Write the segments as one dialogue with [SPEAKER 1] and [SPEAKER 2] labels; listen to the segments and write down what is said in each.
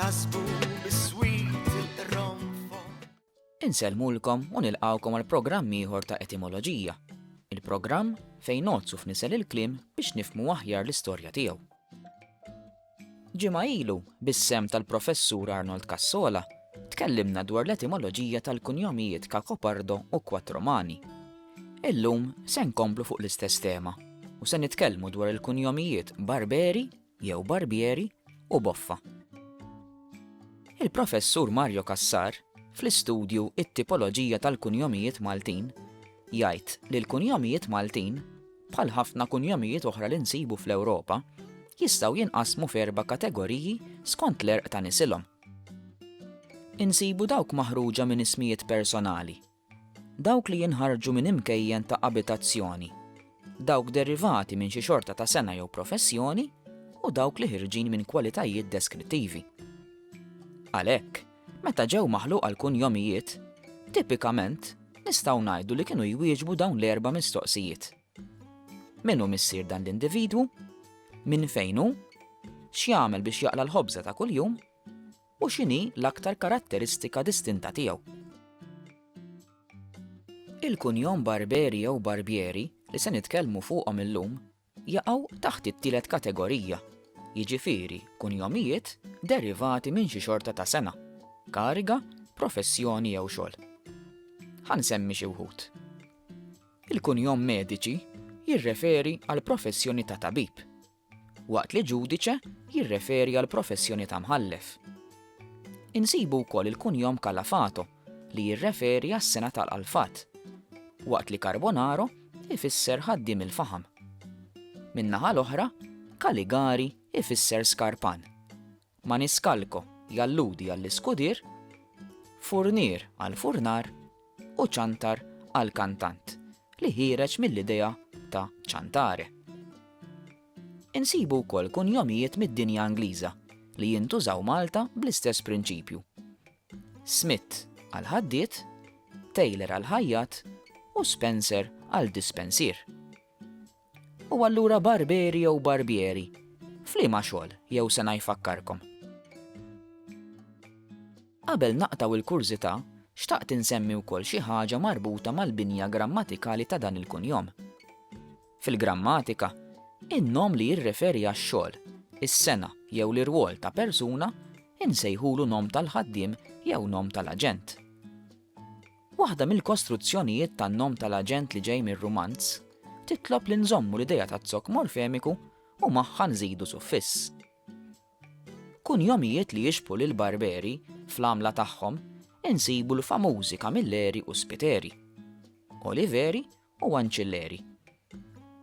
[SPEAKER 1] jasbu bis-swit il-ronfo.
[SPEAKER 2] Insellmulkom u nilqawkom għal programm ieħor ta' etimoloġija, il-programm fejn nozzu f'nisel il-kliem biex nifhmu aħjar l-istorja tiegħu. Ġimgħa ilu, bis-sem tal-professur Arnold Cassola, tkellimna dwar l-etimoloġija tal-kunjomijiet Cacopardo u Quattromani. Illum se nkomplu fuq l-istess tema u se nitkellmu dwar il-kunjomijiet Barberi jew Barbieri u Boffa. Il-professur Mario Cassar, fl-istudju It-tipoloġija tal-kunjomijiet Maltin, jgħid li l-kunjomijiet Maltin, bħal ħafna kunjomijiet oħra li nsibu fl-Ewropa, jistgħu jinqasmu f'erba' kategoriji skont l-erq ta' nisilhom. Insibu dawk maħruġa minn ismijiet personali, dawk li jinħarġu minn imkejjen ta' abitazzjoni, dawk derivati minn xi xorta ta' sena jew professjoni u dawk li ħirġin minn kwalitajiet deskrittivi. Għalhekk, meta ġew maħluqa l-kunjomijiet, tipikament nistgħu ngħidu li kienu jwieġbu dawn l-erba' mistoqsijiet. Min hu missier dan l-individwu? Min fejn hu? X'jagħmel biex jaqla l-ħobża ta' kuljum? U x'inhi l-aktar karatteristika distinta tiegħu? Il-kunjom Barberi jew Barbieri li se nitkellmu fuqhom illum jaqgħu taħt it-tielet kategorija, jiġifieri kunjomijiet derivati minn xi xorta ta' sena, kariga, professjoni jew xogħol. Ħansemmi xi wħud. Il-kunjom mediċi jirreferi għal professjoni ta' tabib, waqt li ġudice jirreferi għal professjoni ta' mħallef. Insibu wkoll il-kunjom Calafato li jirreferi għas-sena tal-qalfat, waqt li Carbonaro ifisser ħaddiem il-faħam. Min-naħa l-oħra, Caligari ifisser skarpan, Maniscalco jalludi għall-iskudier, Furnier għall-furnar u ċantar għall-kantant li ħireġ mill-idea ta' ċantare. Insibu wkoll kunjomijiet mid-dinja Ingliża li jintużaw Malta bl-istess prinċipju. Smith għal-ħaddiet, Taylor għal-ħajjat u Spencer għal-dispensier. U allura Barberi jew Barbieri, f'liema xogħol jew se jfakkarkom. Qabel naqtaw il-kurżità, xtaqt insemmi wkoll xi ħaġa marbuta mal-binja grammatikali ta' dan il-kunjom. Fil-grammatika, in-nom li jirreferi għax-xogħol, is-sena jew l-irwol ta' persuna insejħulu nom tal-ħaddiem jew nom tal-aġent. Waħda mill-kostruzzjonijiet tan-nom tal-aġent li ġej mir-Rumanz titlob li nżommu l-idea ta' zokk morfemiku u magħha nżidu suffiss. Kunjomijiet li jixbħu lil Barberi fl-għamla tagħhom insibu l-famużi Camilleri u Spiteri, Oliveri u Ancilleri.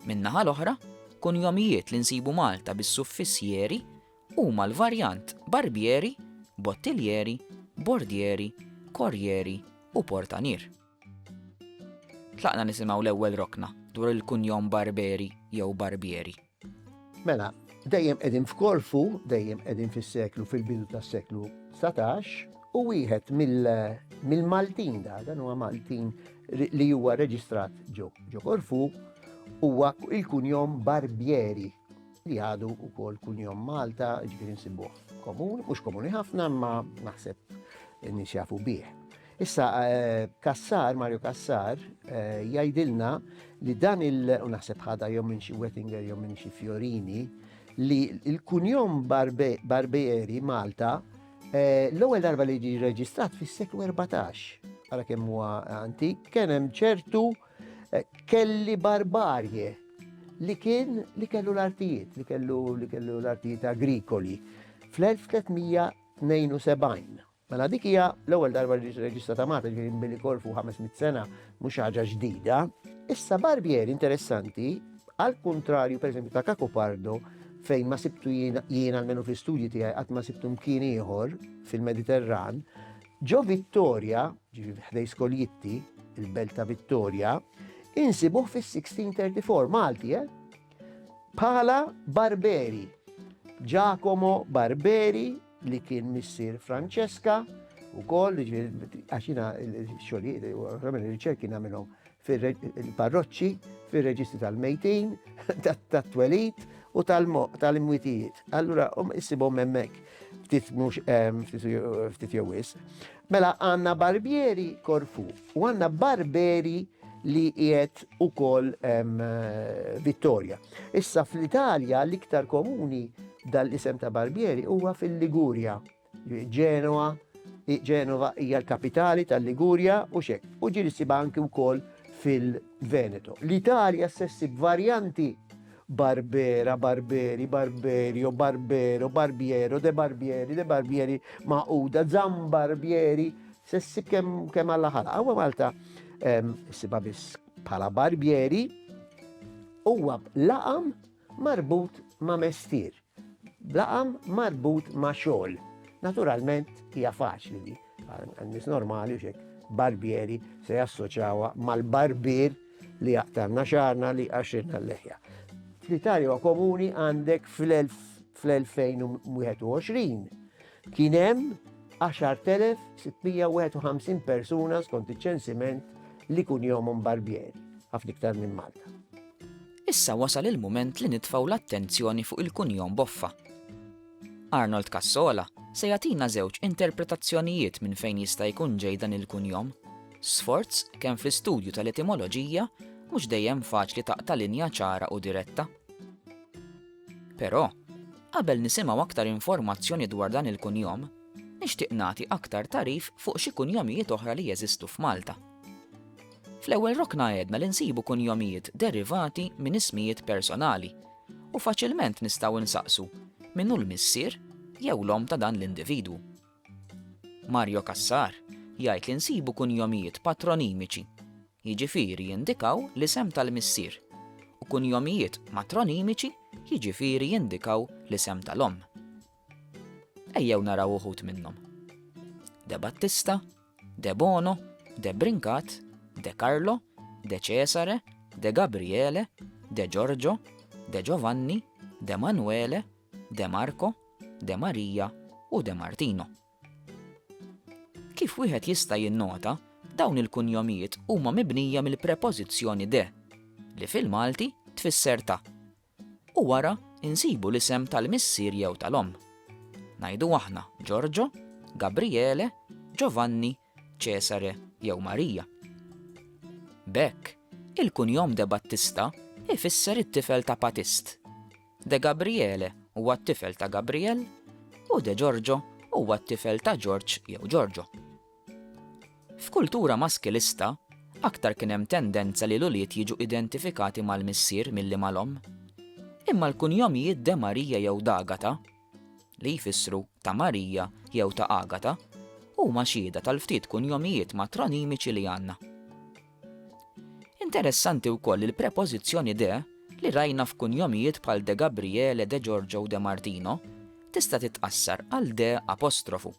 [SPEAKER 2] Min-naħa l-oħra, kunjomijiet li nsibu Malta bis-suffissieri huma l-varjant Barbieri, Bottiglieri, Bordieri, Corrieri u Portanier. Tlaqna nisimgħu l-ewwel rokna dwar il-kunjom Barberi jew Barbieri.
[SPEAKER 3] Mela, dejjem qegħdin f'Korfu, dejjem qegħdin fis-seklu fil-bidu tas-seklu 19 u wieħed mill-Maltin dan huwa Maltin li huwa reġistrat ġo Korfu huwa il-kunjom Barbieri li għadu wkoll kunjom Malta, ġifieri nsibuh komuni, mhux komuni ħafna ma naħseb nies jafu bih. Issa Cassar, Mario Cassar, jgħidilna li dan u naħseb ħada jew minn xi Wettinger jew minn xi Fiorini li l-kunjom Barbieri Malta l-ewwel darba li ġie reġistrat fis-seklu 14 għara kemm huwa antik, kien hemm ċertu kelli barbarje li kellu l-artijiet, li kellu l-artijiet agrikoli fl-1372. Mela dik hija l-ewwel darba li reġistrata Malta ġifieri billi Korfu 500 sena mhux ħaġa ġdida. Issa Barbieri interessanti, għal kontrarju pereżempju ta' Cacopardo fejn ma sibtu jiena almenu fl-istudji tiegħi qatt ma sibtu mkien ieħor fil-Mediterran, ġo Vittoria, ġifieri ħdej Skoljitti, il-belt ta' Vittoria, insibuh fis-1634 Malti, bħala Barberi. Giacomo Barberi li kien missier Francesca ukoll għaxina x-xogħlijiet ir-riċerki nagħmilhom fil-parroċċi, fil-reġistri tal-mejtin, tat-twelid u tal-imwitijiet. Allura issibhom hemmhekk ftit mhux ftit jew wisq. Mela għandna Barbieri Korfu u għandna Barberi li qiegħed ukoll Vittoria. Issa fl-Italja l-iktar komuni dal-isem ta' Barbieri huwa fil-Ligurja. Genova hija l-kapitali tal-Ligurja u xek. U ġiri siba anki wkoll fil-Veneto. L-Italja sessib varjanti Barbera, Barberi, Barberio, Barbero, Barbiero, De Barbieri, Maquda, Zambarbieri, sessib kemm alla ħala. Għawa Malta siba biss bħala Barbieri huwa laqam marbut ma' mestier. Laqam marbut ma' xogħol. Naturalment hija faċli di. Għan-nies normali u xek Barbieri se jassoċjawa mal-barbier li jaqtarna xarna li għaxirna l-leħja. Fl-Italja huwa komuni għandek fl-2021 kien hemm 10,651 persuna skont iċ-ċensiment li kun jomhom barbieri, ħafna iktar minn Malta.
[SPEAKER 2] Issa wasal il-mument li nitfaw l-attenzjoni fuq il-kunjom boffa. Arnold Cassola se jagħtina żewġ interpretazzjonijiet minn fejn jista' jkun ġej dan il-kunjom. Sforz kemm fl-istudju tal-etimoloġija mhux dejjem faċli taqta' linja ċara u diretta. Però, qabel nisimgħu aktar informazzjoni dwar dan il-kunjom, nixtieq nagħti aktar tarif fuq xi kunjomijiet oħra li jeżistu f'Malta. Fl-ewwel rokna għedna li nsibu kunjomijiet derivati minn ismijiet personali u faċilment nistgħu nsaqsu minnu l-missier jew l-om ta' dan l-individwu. Mario Cassar jgħid li nsibu kunjomijiet patronimiċi, jiġifieri jindikaw l-isem tal-missier, u kunjomijiet matronimiċi jiġifieri jindikaw l-isem tal-om. Ejjew naraw uħud minnhom. De Battista, De Bono, De Brincat, De Carlo, De Cesare, De Gabriele, De Giorgio, De Giovanni, De Manuele, De Marco, De Maria u De Martino. Kif wieħed jista' jinnota, dawn il-kunjomijiet huma mibnija mill-prepożizzjoni de li fil-Malti tfisser ta' u wara insibu l-isem tal-missier jew tal-om. Ngħidu aħna Giorgio, Gabriele, Giovanni, Cesare jew Marija. Bekk, il-kunjom De Battista ifisser it-tifel ta' Batist. De Gabriele huwa t-tifel ta' Gabriel u De Giorgio huwa t-tifel ta' George jew Giorgio. F'kultura maskilista, aktar kien hemm tendenza li l-uliet jiġu identifikati mal-missier milli mal-om. Imma l-kunjomijiet De Marija jew d'Agata, li jfissru ta' Marija jew ta' Agata, huma xhieda tal-ftit kunjomijiet matronimiċi li għandna. Interessanti wkoll il-prepożizzjoni de li rajna f'kunjomijiet bħal De Gabriele, De Giorgio u De Martino tista' titqassar għal de apostrofu,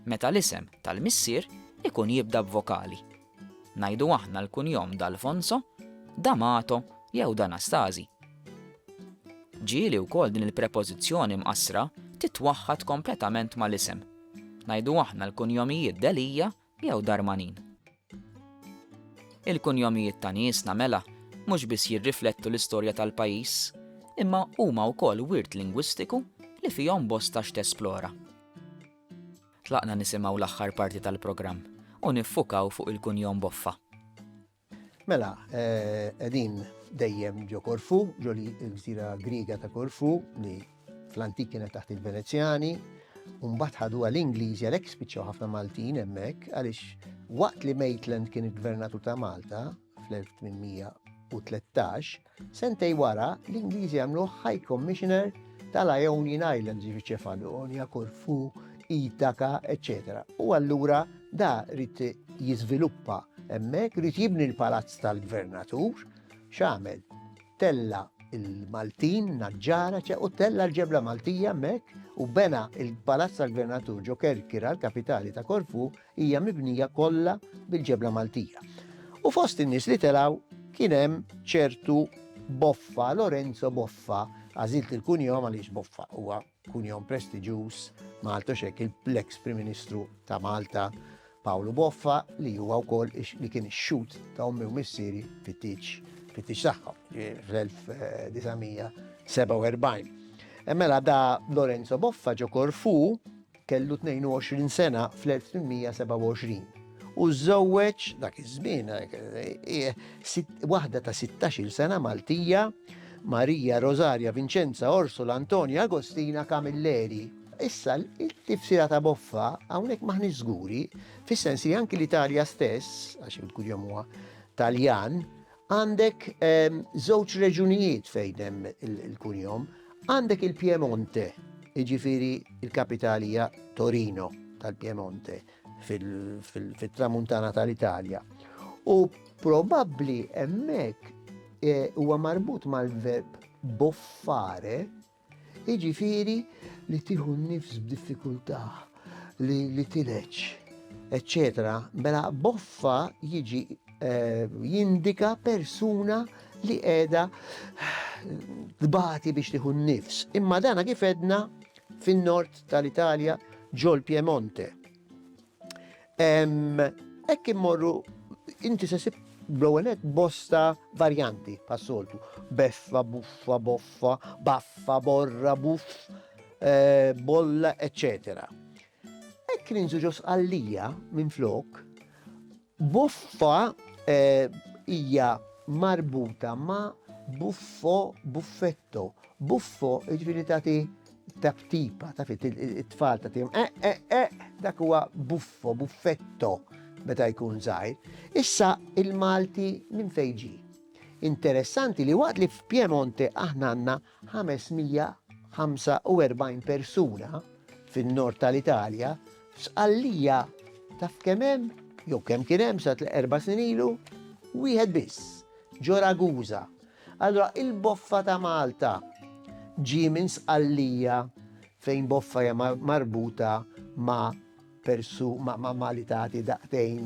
[SPEAKER 2] meta l-isem tal-missier ikun jibda b'vokali. Ngħidu aħna l-kunjom d'Alfonso, D'Amato jew d'Anastasi. Ġieli wkoll din il-prepożizzjoni mqassra titwaħħad kompletament mal-isem. Ngħidu aħna l-kunjomijiet Delija jew Darmanin. Il-kunjomijiet ta' niesna mela mhux biss jirriflettu l-istorja tal-pajjiż, imma huma wkoll wirt lingwistiku li fihom bosta x'tesplora. Tlaqna nisimgħu l-aħħar parti tal-programm u niffukaw fuq il-kunjom boffa.
[SPEAKER 3] Mela, qegħdin dejjem ġo Korfu, ġo l-gżira Griega ta' Korfu li fl-antik kienet taħt il-Venezjani, u mbagħad ħaduha l-Ingliżi għalhekk spiċċaw ħafna Maltin hemmhekk għaliex waqt li Maitland kien il-Gvernatur ta' Malta fl-1813, sentej wara l-Ingliżi għamlu High Commissioner tal-Ionian Islands, Ċefalonia, Korfu, Itaka, etc. U allura da rrid jiżviluppa hemmhekk, rrid jibni l-palazz tal-Gvernatur, x'għamel? Tella il-Maltin, naġġara, u tella l-ġebla Maltija hemmhekk u bena il-palazz tal-Gvernatur ġo Kerkira, l-kapitali ta' Korfu, hija mibnija kollha bil-ġebla Maltija. U fost in-nies li telgħu kien hemm ċertu Boffa, Lorenzo Boffa, għażilt il-kunjom għaliex Boffa huwa kunjom prestiġjuż Malta xek l-ex Prim Ministru ta' Malta Paolo Boffa li huwa wkoll li kien ix-xut ta' ommi u missieri fit-tieġ tagħhom fl-1947. Mela da Lorenzo Boffa ġo Korfu kellu 22 sena fl-1827. U żewweġ dak iż-żmien waħda ta' 16 sena Maltija, Marija Rosaria Vincenza Orsola Antonia Agostina Camilleri. Issa il-tifsira ta' Boffa hawnhekk maħniex żguri, fis-sens li anki l-Italja stess, għax il-kurjom huwa Taljan, għandek żewġ reġunijiet fejn hemm il-kunjom, għandek il-Piemonte, jiġifieri il-kapitalija Torino tal-Piemonte fit-tramuntana tal-Italja. U probabbli hemmhekk huwa marbut mal-verb boffare, jiġifieri li tieħu nnifs b'diffikultà, li tileġ, eccetera. Mela boffa jiġi jindika persuna li qiegħda tbati biex tieħu nnifs. Imma dana kif edna fin-nord tal-Italja ġol Piemonte. Hekk immorru inti se sib bl-ewwel bosta varjanti pas-soltu. Beffa, buffa, boffa, baffa, borra, buff, bolla, eccetera. Hekk ninżu ġos għallija minn flok, buffa hija marbuta ma' buffo, buffetto. Buffo jiġifieri tagħti tabtipa, tafit it-tfal tagħtihom dak huwa buffo, buffetto meta jkun żgħir. Issa il-Malti minn fejn ġie. Interessanti li waqt li f'Piemonte aħna għandna 545 persuna fin-nord tal-Italja, f'Sqallija taf kemm hemm, jew kemm kien hemm sa 4 snin ilu, wieħed biss, ġo Ragusa. Allura il-Boffa ta' Malta ġie minn Sqallija fejn Boffa hija marbuta ma' malitati daqtejn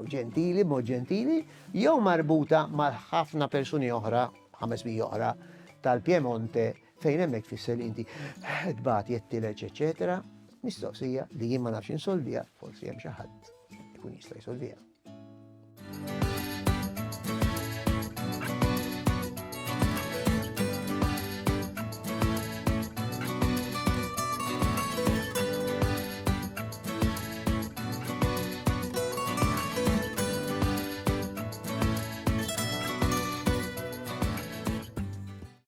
[SPEAKER 3] ġentili, mod ġentili, jew marbuta mal ħafna persuni oħra, 500 oħra tal-Piemonte fejn hemmhekk fisser li inti tbati jettileġ, eċetera. Mistoqsija li jien ma nafx insolvija, forsi hemm xi ħadd ikun jista' jsolvija.